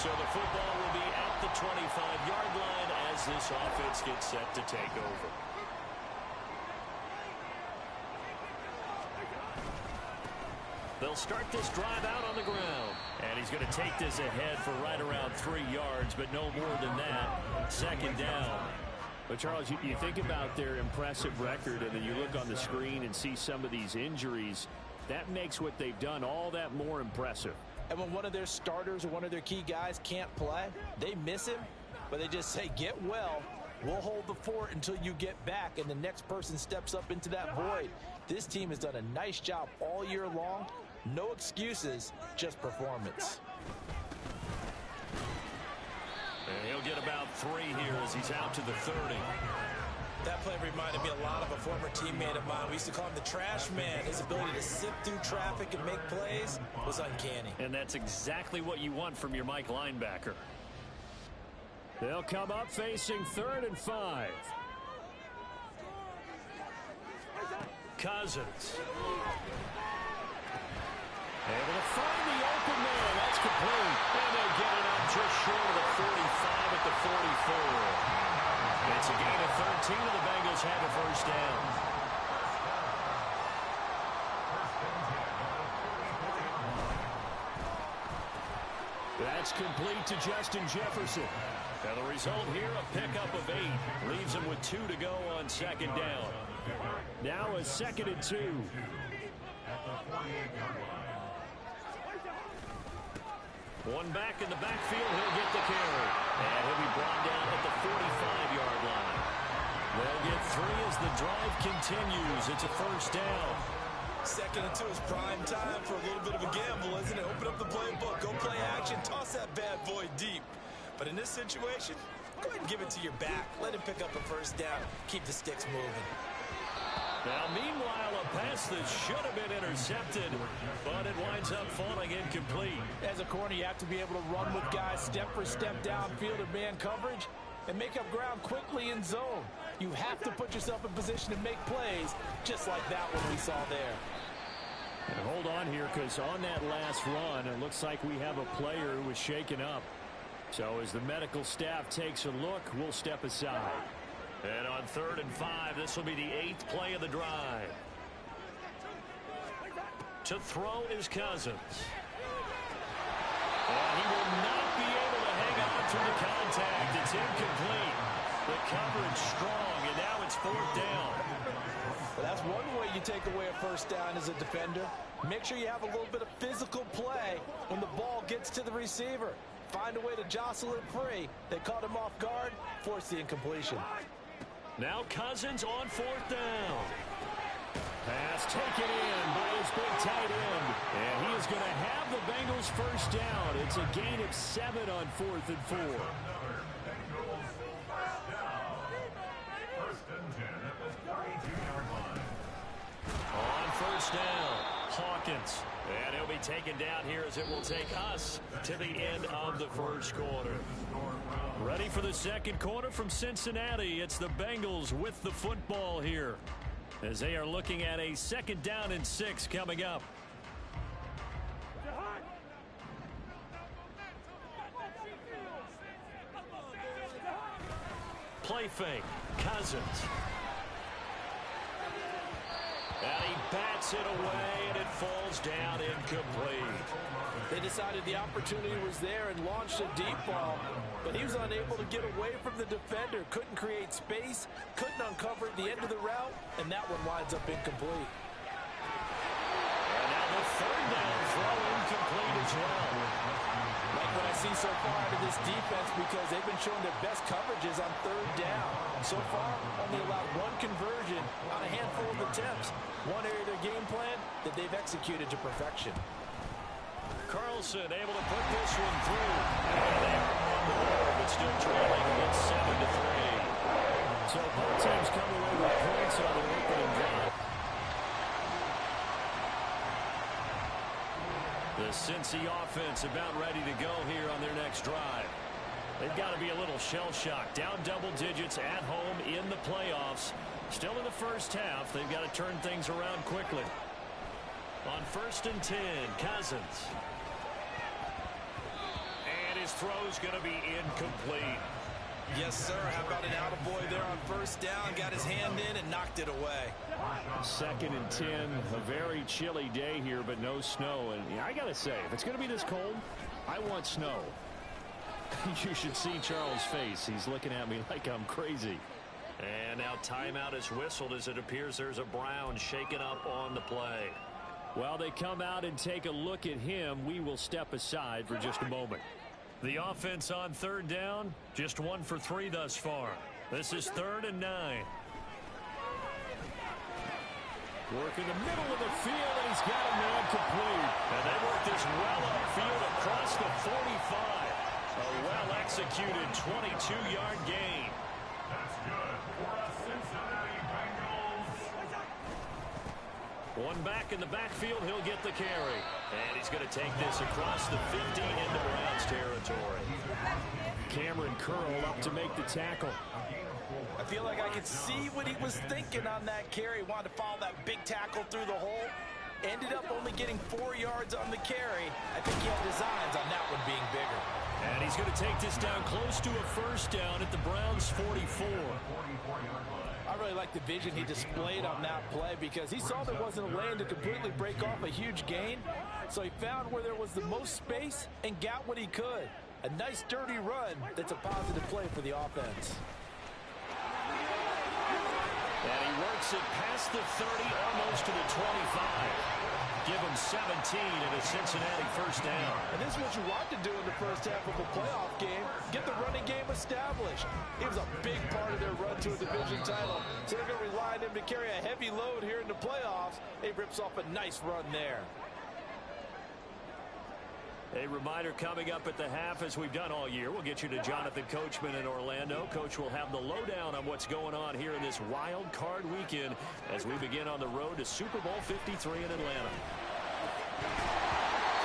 So the football will be at the 25-yard line as this offense gets set to take over. They'll start this drive out on the ground. And he's going to take this ahead for right around 3 yards, but no more than that. Second down. But, Charles, you think about their impressive record, and then you look on the screen and see some of these injuries. That makes what they've done all that more impressive. And when one of their starters or one of their key guys can't play, they miss him, but they just say, get well. We'll hold the fort until you get back, and the next person steps up into that void. This team has done a nice job all year long. No excuses, just performance. And he'll get about 3 here as he's out to the 30. That play reminded me a lot of a former teammate of mine. We used to call him the trash man. His ability to sift through traffic and make plays was uncanny. And that's exactly what you want from your Mike linebacker. They'll come up facing 3rd and 5. Cousins. Able to find the open man. That's complete. And they'll get it up just short of the 45 at the 44. It's a gain of 13, and the Bengals have a first down. That's complete to Justin Jefferson. And the result here, a pickup of 8. Leaves him with 2 to go on second down. Now a 2nd and 2. One back in the backfield, he'll get the carry. And he'll be brought down at the 45-yard line. They'll get 3 as the drive continues. It's a first down. 2nd and 2 is prime time for a little bit of a gamble, isn't it? Open up the playbook, go play action, toss that bad boy deep. But in this situation, go ahead and give it to your back. Let him pick up a first down. Keep the sticks moving. Now, meanwhile, a pass that should have been intercepted, but it winds up falling incomplete. As a corner, you have to be able to run with guys step for step downfield in man coverage and make up ground quickly in zone. You have to put yourself in position to make plays, just like that one we saw there. And hold on here, because on that last run, it looks like we have a player who was shaken up. So as the medical staff takes a look, we'll step aside. And on 3rd and 5, this will be the 8th play of the drive. To throw is Cousins. And he will not be able to hang on through the contact. It's incomplete. The coverage strong, and now it's 4th down. Well, that's one way you take away a first down as a defender. Make sure you have a little bit of physical play when the ball gets to the receiver. Find a way to jostle it free. They caught him off guard, forced the incompletion. Now Cousins on 4th down. Pass taken in by his big tight end. And he is going to have the Bengals first down. It's a gain of 7 on 4th and 4. On first down, Hawkins. And he'll be taken down here as it will take us to the end of the first quarter. Ready for the second quarter from Cincinnati. It's the Bengals with the football here as they are looking at a 2nd down and 6 coming up. Play fake. Cousins. And he bats it away, and it falls down incomplete. They decided the opportunity was there and launched a deep ball, but he was unable to get away from the defender. Couldn't create space, couldn't uncover at the end of the route, and that one winds up incomplete. And now the 3rd down throw incomplete as well. Like what I see so far out of this defense, because they've been showing their best coverages on 3rd down. So far, only allowed 1 conversion on a handful of attempts. One area of their game plan that they've executed to perfection. Carlson able to put this one through. And they are on the board, but still trailing. It's 7-3. So both teams come away with points on their opening drive. The Cincy offense about ready to go here on their next drive. They've got to be a little shell-shocked. Down double digits at home in the playoffs. Still in the first half. They've got to turn things around quickly. On 1st and 10, Cousins. And his throw's going to be incomplete. Yes, sir. How about an attaboy there on first down? Got his hand in and knocked it away. 2nd and 10. A very chilly day here, but no snow. And yeah, I got to say, if it's going to be this cold, I want snow. You should see Charles' face. He's looking at me like I'm crazy. And now timeout is whistled as it appears there's a Brown shaken up on the play. While they come out and take a look at him, we will step aside for just a moment. The offense on 3rd down, just 1 for 3 thus far. This is 3rd and 9. Work in the middle of the field, and he's got a man complete. And they work this well upfield across the 45. A well-executed 22-yard gain. One back in the backfield, he'll get the carry. And he's going to take this across the 50 into Browns territory. Cameron Curl up to make the tackle. I feel like I could see what he was thinking on that carry. Wanted to follow that big tackle through the hole. Ended up only getting 4 yards on the carry. I think he had designs on that one being bigger. And he's going to take this down close to a first down at the Browns' 44. I really like the vision he displayed on that play because he saw there wasn't a lane to completely break off a huge gain. So he found where there was the most space and got what he could. A nice dirty run that's a positive play for the offense. And he works it past the 30, almost to the 25. Give him 17 and a Cincinnati first down. And this is what you want to do in the first half of a playoff game. Get the running game established. He was a big part of their run to a division title. So they're going to rely on him to carry a heavy load here in the playoffs. He rips off a nice run there. A reminder coming up at the half, as we've done all year. We'll get you to Jonathan Coachman in Orlando. Coach will have the lowdown on what's going on here in this wild card weekend as we begin on the road to Super Bowl 53 in Atlanta.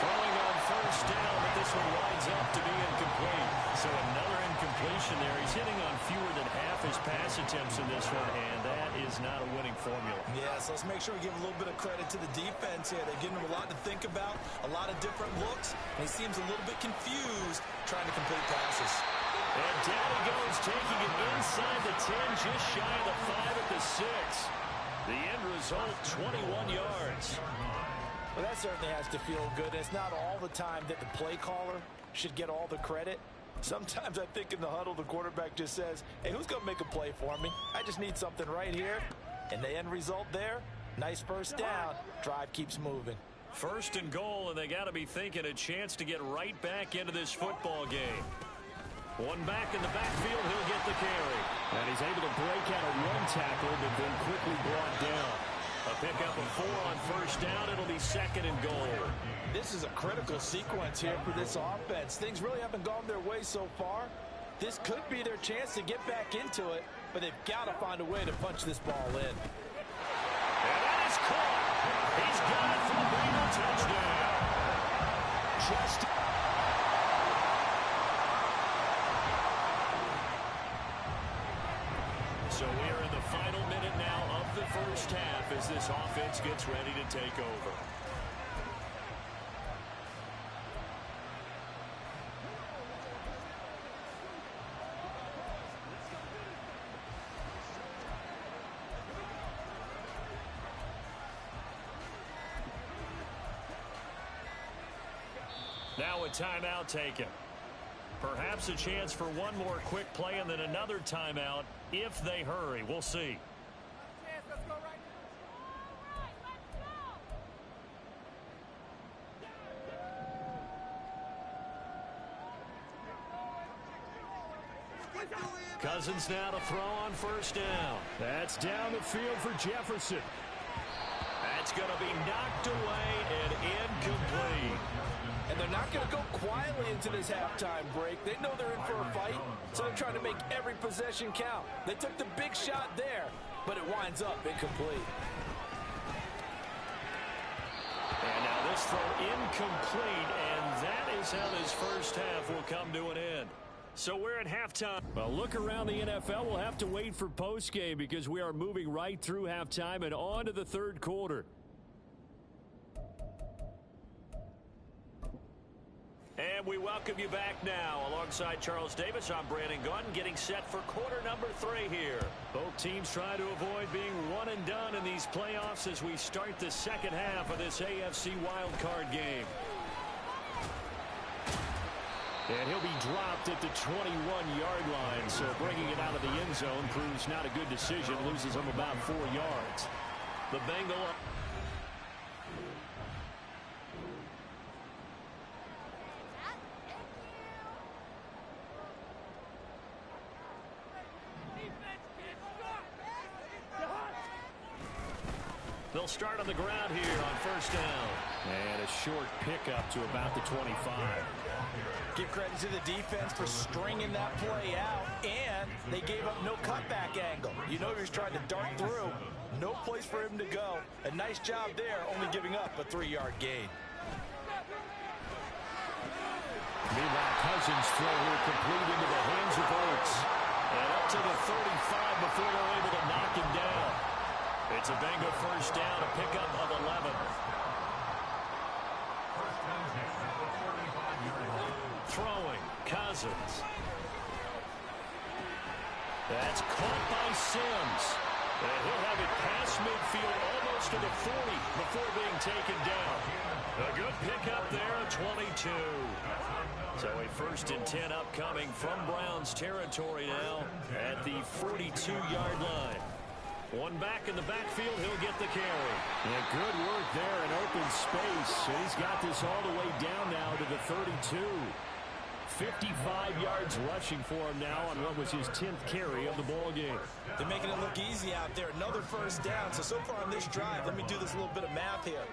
Throwing on first down, but this one winds up to be incomplete. So another incompletion there. He's hitting on fewer than half his pass attempts in this one, and that is not a winning formula. Yeah, so let's make sure we give a little bit of credit to the defense here. They're giving him a lot to think about, a lot of different looks, and he seems a little bit confused trying to complete passes. And down he goes, taking it inside the 10, just shy of the 5 at the 6. The end result, 21 yards. Well, that certainly has to feel good. It's not all the time that the play caller should get all the credit. Sometimes I think in the huddle, the quarterback just says, hey, who's going to make a play for me? I just need something right here. And the end result there, nice first down. Drive keeps moving. 1st and goal, and they got to be thinking a chance to get right back into this football game. One back in the backfield, he'll get the carry. And he's able to break out a run tackle, but then quickly brought down. A pickup of 4 on first down. It'll be 2nd and goal. This is a critical sequence here for this offense. Things really haven't gone their way so far. This could be their chance to get back into it, but they've got to find a way to punch this ball in. And that is caught. He's got it for the Raider touchdown. Just so we are in the final minute now of the first half as this offense gets ready to take over. Now a timeout taken. Perhaps a chance for one more quick play and then another timeout if they hurry. We'll see. Cousins now to throw on first down. That's down the field for Jefferson. That's going to be knocked away and incomplete. And they're not going to go quietly into this halftime break. They know they're in for a fight, so they're trying to make every possession count. They took the big shot there, but it winds up incomplete. And now this throw incomplete, and that is how this first half will come to an end. So we're at halftime. Well, look around the NFL. We'll have to wait for postgame because we are moving right through halftime and on to the third quarter. And we welcome you back now. Alongside Charles Davis, I'm Brandon Gaudin, getting set for quarter number 3 here. Both teams trying to avoid being one and done in these playoffs as we start the second half of this AFC wildcard game. And he'll be dropped at the 21-yard line, so bringing it out of the end zone proves not a good decision. Loses him about 4 yards. The Bengals. They'll start on the ground here on first down. And a short pickup to about the 25. Give credit to the defense for stringing that play out, and they gave up no cutback angle. You know he was trying to dart through. No place for him to go. A nice job there, only giving up a 3-yard gain. Meanwhile, Cousins throw here complete into the hands of Oates. And up to the 35 before they're able to knock him down. It's a Bengal first down, a pickup of 11. Throwing, Cousins. That's caught by Sims. And he'll have it past midfield almost to the 40 before being taken down. A good pickup there, 22. So a first and 10 upcoming from Browns territory now at the 42-yard line. One back in the backfield, he'll get the carry. Yeah, good work there in open space. And he's got this all the way down now to the 32. 55 yards rushing for him now on what was his 10th carry of the ball game. They're making it look easy out there. Another first down. So far on this drive, let me do this little bit of math here.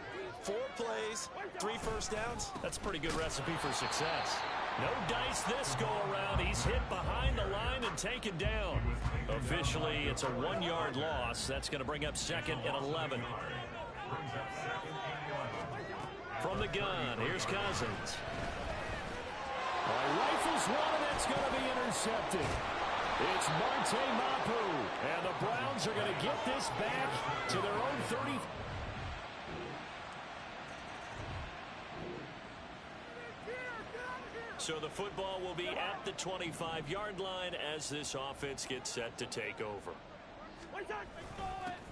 4 plays, 3 first downs. That's a pretty good recipe for success. No dice this go around. He's hit behind the line and taken down. Officially, it's a 1-yard loss. That's going to bring up second and 11. From the gun, here's Cousins. Rifles one, and it's going to be intercepted. It's Marte Mapu, and the Browns are going to get this back to their own 30. So the football will be at the 25-yard line as this offense gets set to take over.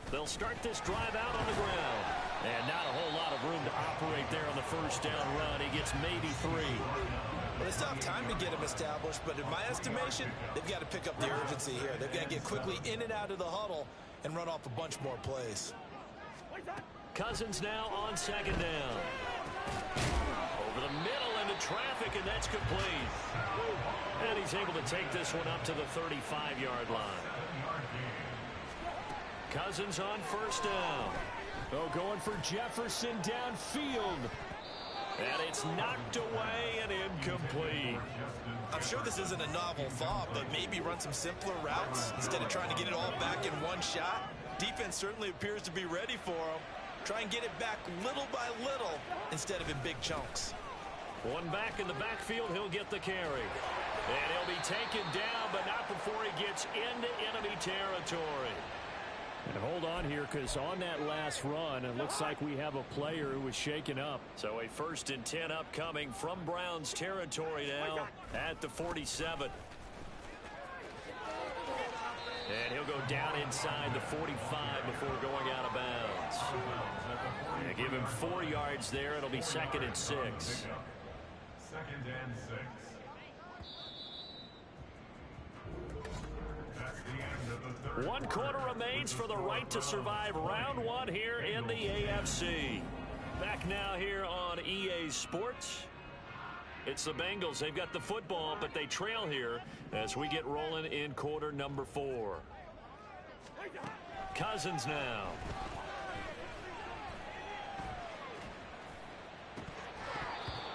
They'll start this drive out on the ground. And not a whole lot of room to operate there on the first down run. He gets maybe 3. Well, they still have time to get him established, but in my estimation, they've got to pick up the urgency here. They've got to get quickly in and out of the huddle and run off a bunch more plays. Cousins now on second down. Over the middle into traffic, and that's complete. And he's able to take this one up to the 35-yard line. Cousins on first down. Oh, going for Jefferson downfield. And it's knocked away and incomplete. I'm sure this isn't a novel thought, but maybe run some simpler routes instead of trying to get it all back in one shot. Defense certainly appears to be ready for him. Try and get it back little by little instead of in big chunks. One back in the backfield, he'll get the carry. And he'll be taken down, but not before he gets into enemy territory. And hold on here, because on that last run, it looks like we have a player who was shaken up. So a first and 10 upcoming from Browns territory now at the 47. And he'll go down inside the 45 before going out of bounds. And give him 4 yards there. It'll be second and 6. Second and 6. One quarter remains for the right to survive round 1 here in the AFC. Back now here on EA Sports. It's the Bengals. They've got the football, but they trail here as we get rolling in quarter number 4. Cousins now.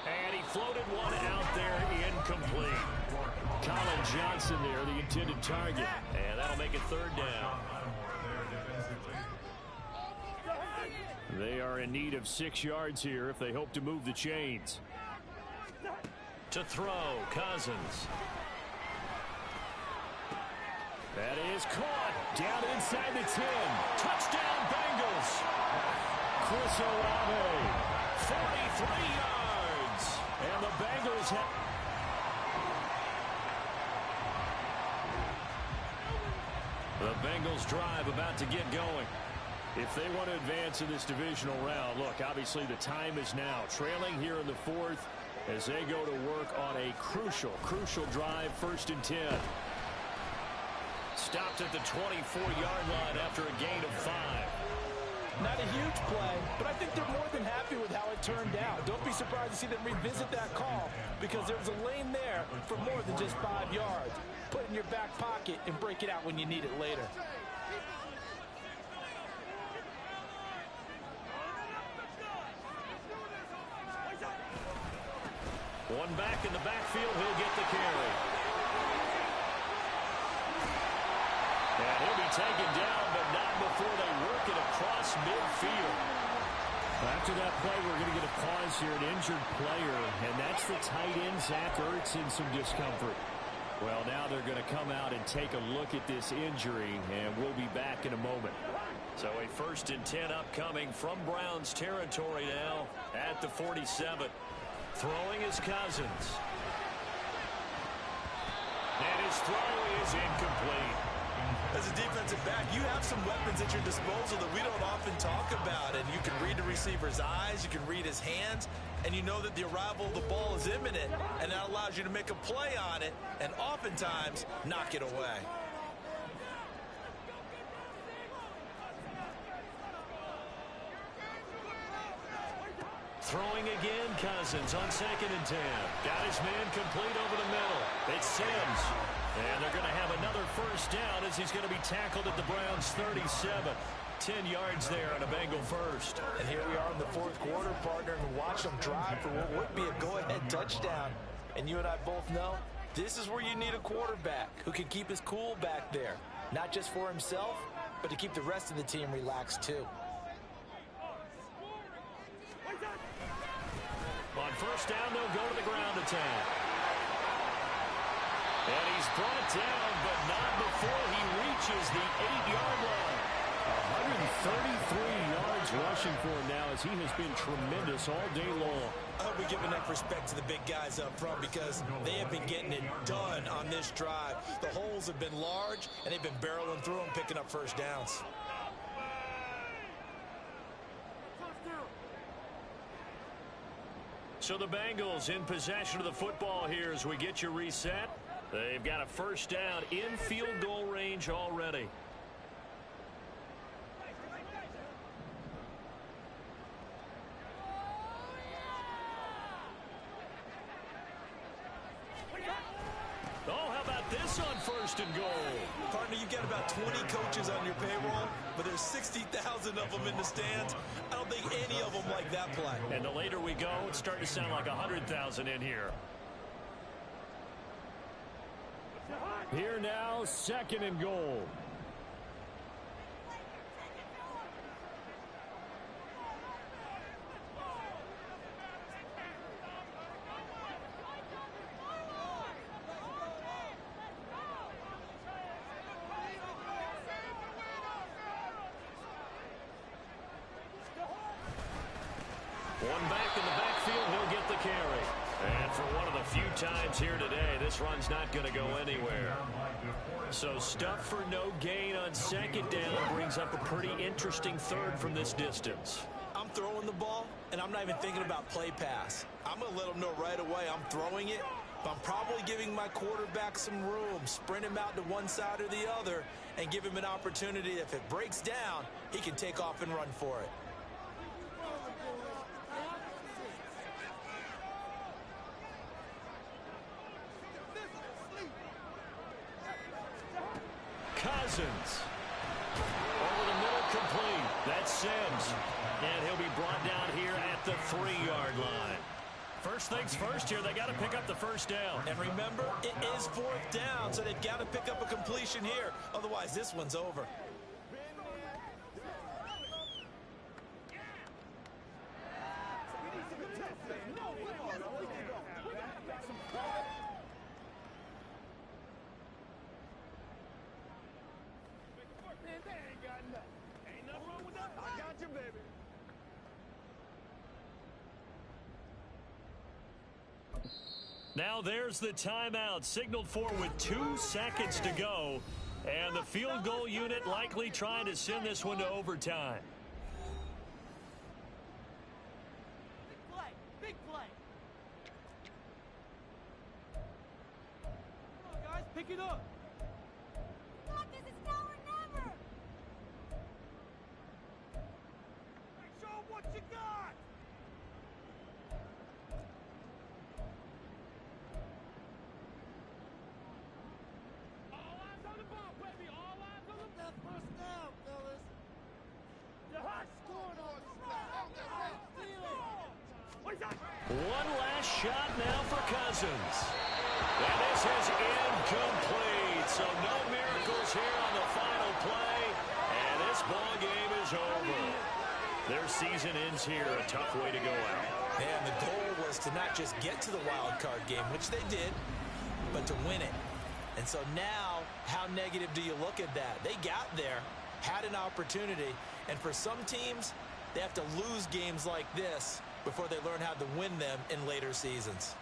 And he floated one out there, incomplete. Colin Johnson there, the intended target. And that'll make it third down. They are in need of 6 yards here if they hope to move the chains. To throw, Cousins. That is caught down inside the 10. Touchdown, Bengals. Chris Olave. 43 yards. And the Bengals have... The Bengals drive about to get going. If they want to advance in this divisional round, look, obviously the time is now. Trailing here in the fourth as they go to work on a crucial drive, 1st and 10. Stopped at the 24-yard line after a gain of 5. Not a huge play, but I think they're more than happy with how it turned out. Don't be surprised to see them revisit that call because there was a lane there for more than just 5 yards. Put it in your back pocket and break it out when you need it later. One back in the backfield, he'll get the carry. And he'll be taken down, but not before they work it across midfield. After that play, we're going to get a pause here, an injured player, and that's the tight end, Zach Ertz, in some discomfort. Well, now they're going to come out and take a look at this injury, and we'll be back in a moment. So a 1st and 10 upcoming from Browns territory now at the 47. Throwing is Cousins. And his throw is incomplete. As a defensive back, you have some weapons at your disposal that we don't often talk about. And you can read the receiver's eyes, you can read his hands, and you know that the arrival of the ball is imminent, and that allows you to make a play on it and oftentimes knock it away. Throwing again, Cousins on 2nd and 10. Got his man complete over the middle. It's Sims. And they're going to have another 1st down as he's going to be tackled at the Browns' 37. 10 yards there and a Bengal 1st. And here we are in the 4th quarter, partner, and watch them drive for what would be a go-ahead touchdown. And you and I both know this is where you need a quarterback who can keep his cool back there. Not just for himself, but to keep the rest of the team relaxed too. On 1st down, they'll go to the ground attack. And he's brought down, but not before he reaches the 8-yard line. 133 yards rushing for him now as he has been tremendous all day long. I hope we give enough respect to the big guys up front because they have been getting it done on this drive. The holes have been large, and they've been barreling through them, picking up 1st downs. So the Bengals in possession of the football here as we get you reset. They've got a 1st down in field goal range already. Oh, how about this on 1st and goal? Partner, you've got about 20 coaches on your payroll, but there's 60,000 of them in the stands. I don't think any of them like that play. And the later we go, it's starting to sound like 100,000 in here. Here now, 2nd and goal. One back in the backfield, he'll get the carry. And for one of the few times here today, this run's not going to go anywhere. So stuff for no gain on 2nd down brings up a pretty interesting 3rd from this distance. I'm throwing the ball, and I'm not even thinking about play pass. I'm going to let them know right away I'm throwing it, but I'm probably giving my quarterback some room, sprint him out to one side or the other, and give him an opportunity. If it breaks down, he can take off and run for it. Cousins. Over the middle, complete. That's Sims. And he'll be brought down here at the 3-yard line. First things first here, they got to pick up the 1st down. And remember, it is 4th down, so they've got to pick up a completion here. Otherwise, this one's over. Now there's the timeout signaled for with 2 seconds to go. And the field goal unit likely trying to send this one to overtime. Big play. Big play. Come on, guys. Pick it up. This is now or never. Hey, show 'em what you got. All eyes on the ball, baby. All eyes on the ball. First down, fellas. You're hot. Scoring on the snap. Steal it. One last shot now for Cousins. And this is incomplete. So no miracles here on the final play. And this ball game is over. Their season ends here. A tough way to go out. And the goal was to not just get to the wild card game, which they did, but to win it. And so now, how negative do you look at that? They got there, had an opportunity, and for some teams, they have to lose games like this before they learn how to win them in later seasons.